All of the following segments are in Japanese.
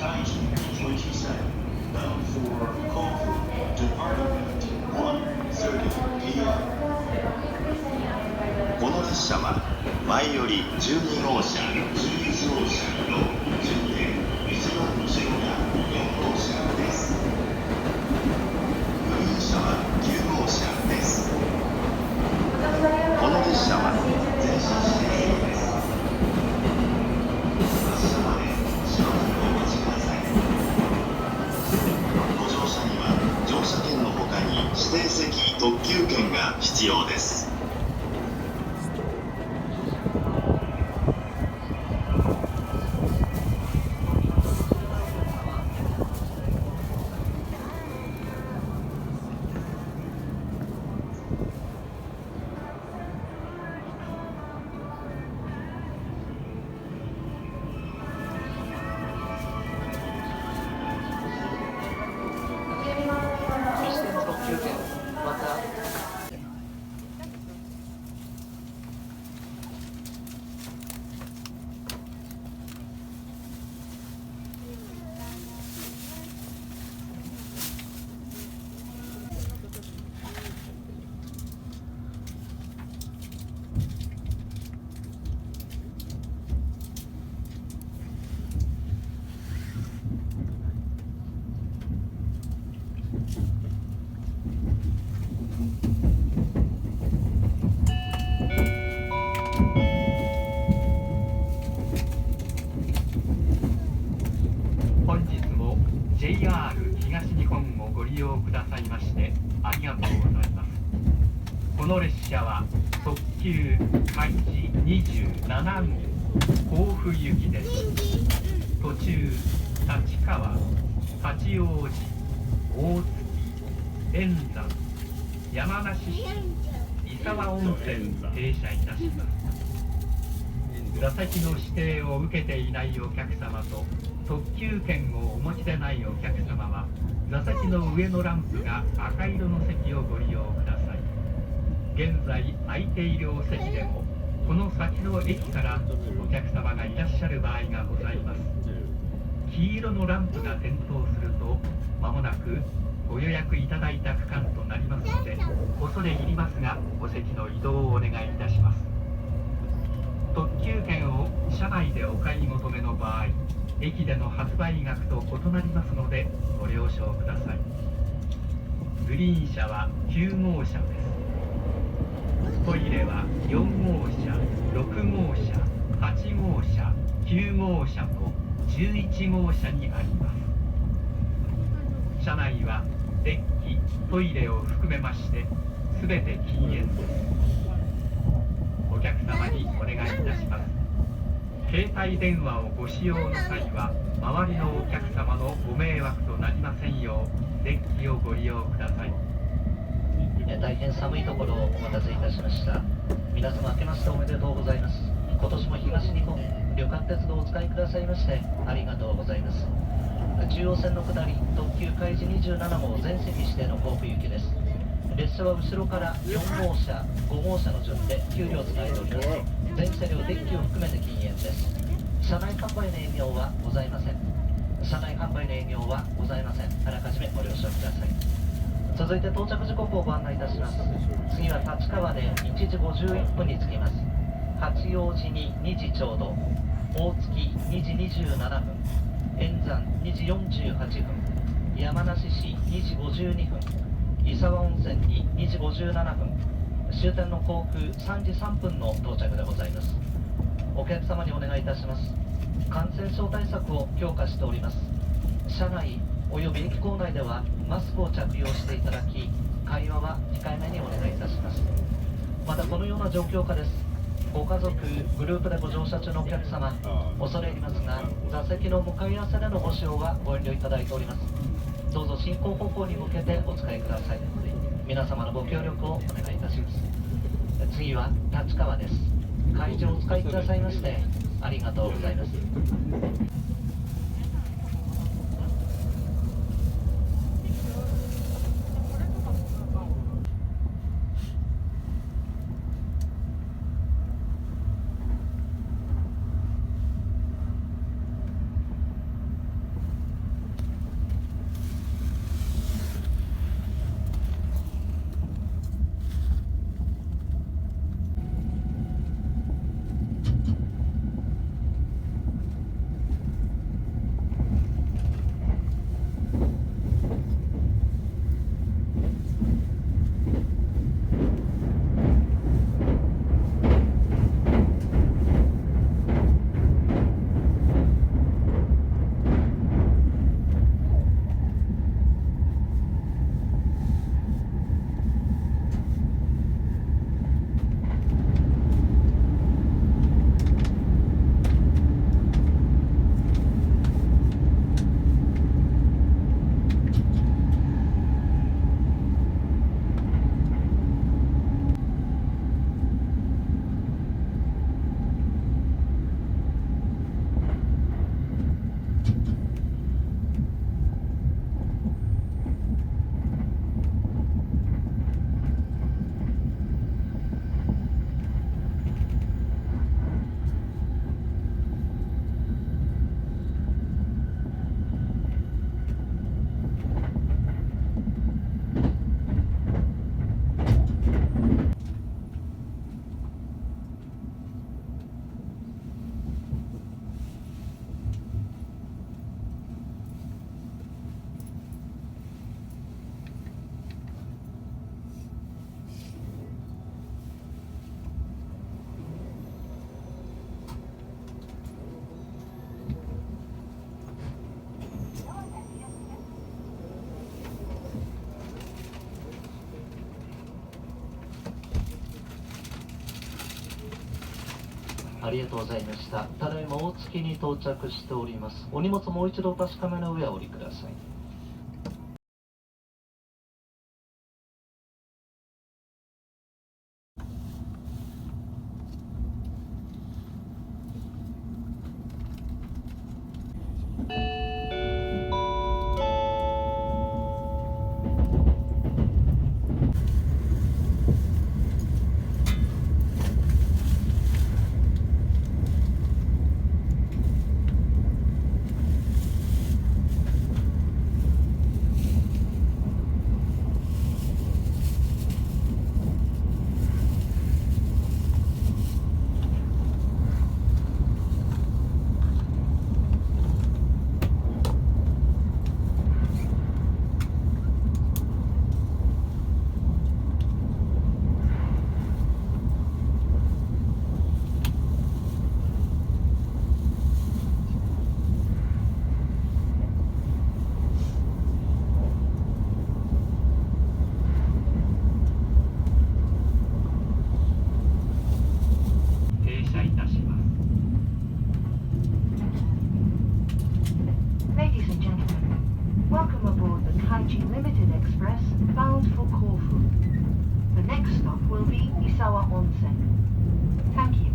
Kaiju 27, bound for Kofu, departing at 1:30 p.m. この列車は前より12号車、11号車の順で一番後ろが4号車です。グリーン車は9号車です。この列車は前進しているです。発車までしばらくお待ちください。ご乗車には乗車券のほかに指定席特急券が必要です。JR 東日本をご利用くださいましてありがとうございます。この列車は特急開示27号甲府行きです。途中立川、八王子、大月、円山、山梨市、伊沢温泉に停車いたします。座席の指定を受けていないお客様と特急券をお持ちでないお客様は座席の上のランプが赤色の席をご利用ください。現在空いているお席でもこの先の駅からお客様がいらっしゃる場合がございます。黄色のランプが点灯すると間もなくご予約いただいた区間となりますので、恐れ入りますがお席の移動をお願いいたします。特急券を車内でお買い求めの場合、駅での発売額と異なりますのでご了承ください。グリーン車は9号車です。トイレは4号車、6号車、8号車、9号車と11号車にあります。車内はデッキ、トイレを含めまして全て禁煙です。お客様にお願いいたします。携帯電話をご使用の際は周りのお客様のご迷惑となりませんようデッキをご利用ください。大変寒いところをお待たせいたしました。皆様明けましておめでとうございます。今年も東日本旅館鉄道をお使いくださいましてありがとうございます。中央線の下り特急開示27号全席指定の甲府行きです。列車は後ろから4号車、5号車の順で9両つないでおります。全車両デッキを含めて禁煙です。車内販売の営業はございません。車内販売の営業はございません。あらかじめご了承ください。続いて到着時刻をご案内いたします。次は立川で1時51分に着きます。八王子に2時ちょうど、大月2時27分、円山2時48分、山梨市2時52分、伊沢温泉に2時57分、終点の甲府3時3分の到着でございます。お客様にお願いいたします。感染症対策を強化しております。車内および駅構内ではマスクを着用していただき、会話は控えめにお願いいたします。またこのような状況下です。ご家族グループでご乗車中のお客様、恐れ入りますが座席の向かい合わせでのご使用はご遠慮いただいております。どうぞ進行方向に向けてお使いください。皆様のご協力をお願いいたします。次は立川です。会場をお使いくださいましてありがとうございます。ありがとうございました。ただいま大月に到着しております。お荷物もう一度確かめの上お降りください。停車いたします。 Ladies and gentlemen, welcome aboard the Kaiji Limited Express bound for Corfu. The next stop will be Isawa Onsen. Thank you.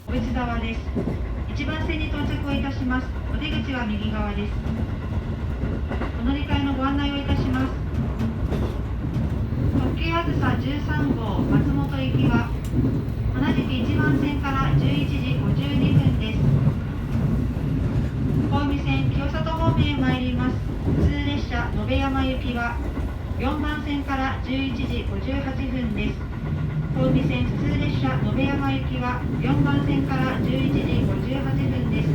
小淵沢です。1番線に到着をいたします。お出口は右側です。お乗り換えのご案内をいたします。特急あずさ13号松本行きは同じく1番線から11時52分です。小海線清里方面へ参ります。普通列車野辺山行きは4番線から11時58分です。小海線普通列車野辺山行きは4番線から11時58分です。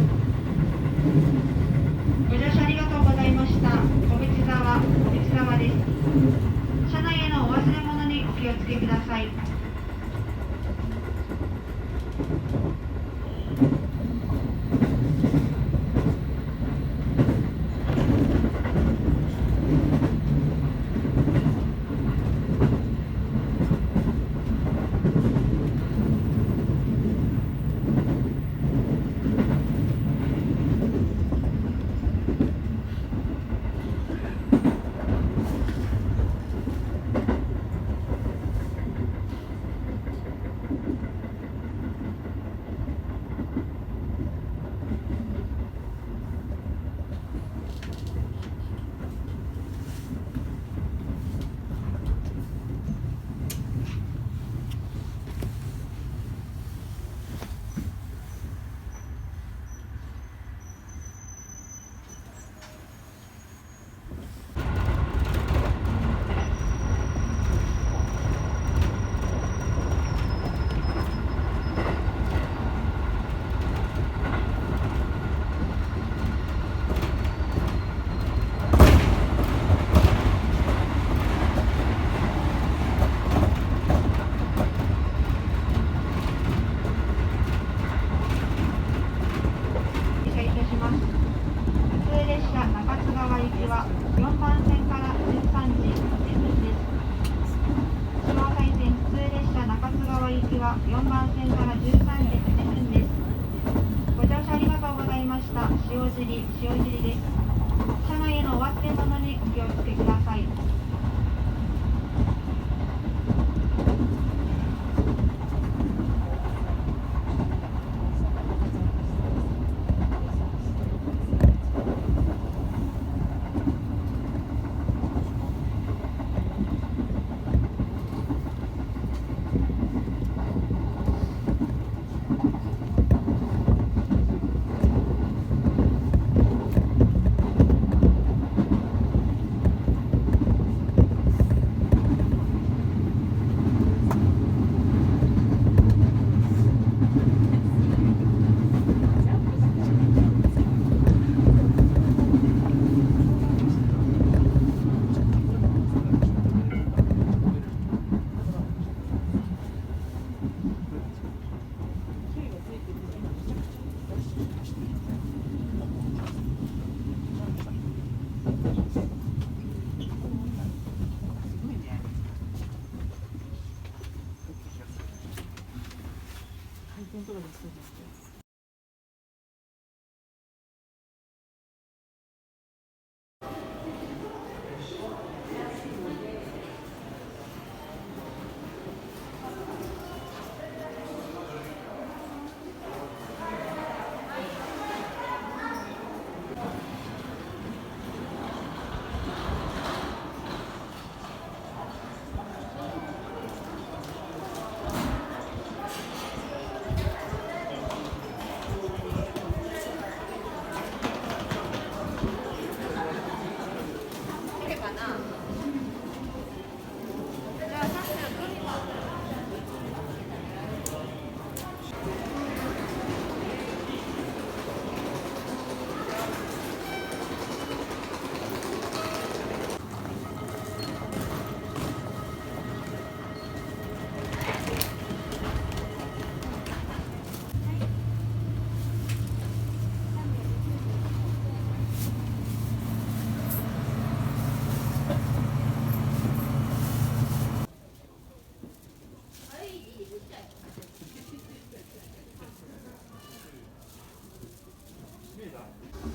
ご乗車ありがとうございました。小淵沢です。車内へのお忘れ物にお気をつけください。4番線から13時8分です。ご乗車ありがとうございました。塩尻です。車内へのお忘れ物にお気をつけください。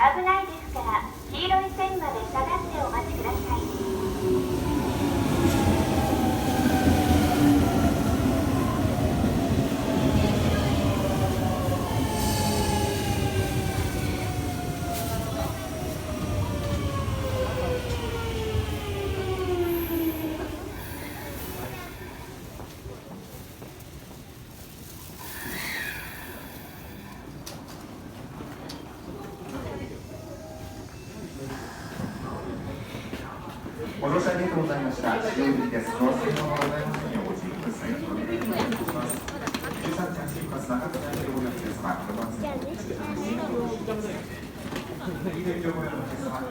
危ないですから黄色い線まで下がってお待ちください。ご乗車ありがとうございました。塩尻です。ご忘れ物がございますようにご注意ください。お願いいたします。13着新発中田大ご利用ですが、ご番線をお聞きください。入場ご利用のですが、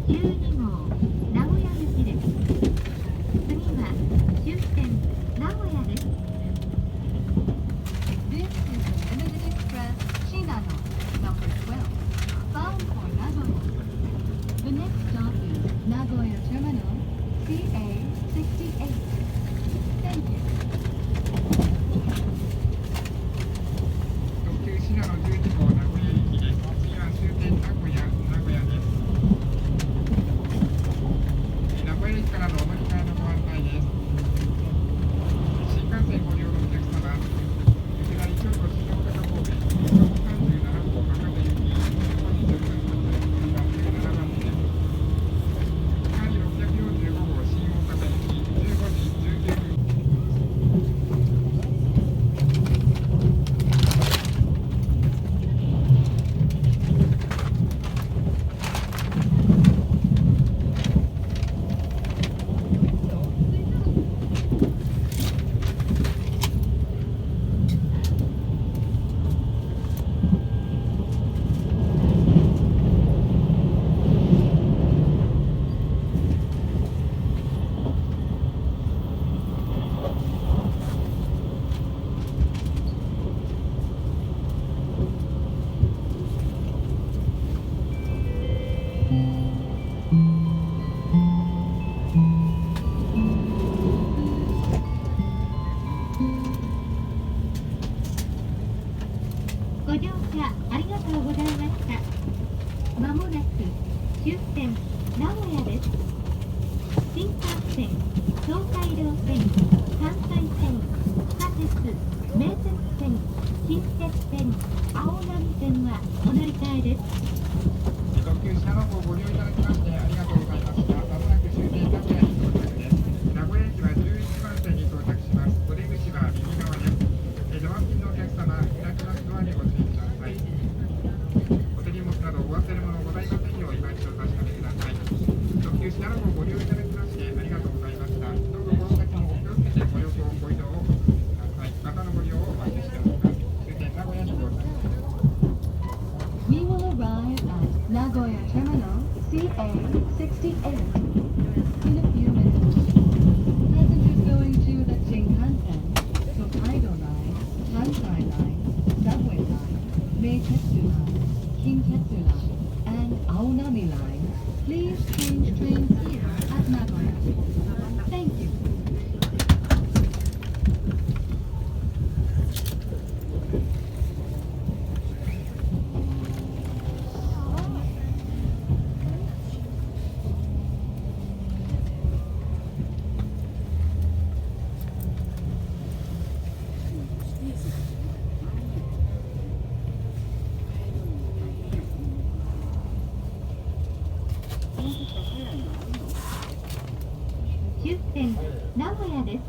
12号名古屋行きです。次は終点名古屋です。 This is the Limited Express Shinano, number 12, bound for Nagoya. The next stop is Nagoya Terminal, CA68. Thank you. 特急信濃12号名古屋行きです。次は終点名古屋です。名古屋駅からのお乗り換えのご案内です。新幹線ご利用のお客様、下り京都静岡方面、横浜37号博多行き、15時10分発、17番です。帰り645号新大阪行き、15時19分。ご乗車ありがとうございました。まもなく終点名古屋です。新幹線、東海道線、関西線、貨鉄、名鉄線、近鉄線、青波線はお乗り換えです。特急信濃号をご利用いただきましてありがとうございました。まもなく終点名古屋に到着です。名古屋駅は11番線に到着します。お出口は右側です。ドア付近のお客様、開きますドアにご注意ください。お手荷物などお忘れ物ございませんよう今一度お確かめください。特急信濃号をご利用いただきましてありがとうございました。どうぞこの先もお気をつけてご旅行ご移動をお続けください。またのご利用をお待ちしております。終点名古屋に到着です。We will arrive at Nagoya Terminal, CA68, in a few minutes. Passengers going to the Shinkansen, Tokaido Line, Kansai Line, Subway Line, Meitetsu Line, Kintetsu Line, and Aonami Line, please change trains here at Nagoya. Thank you.終点名古屋です。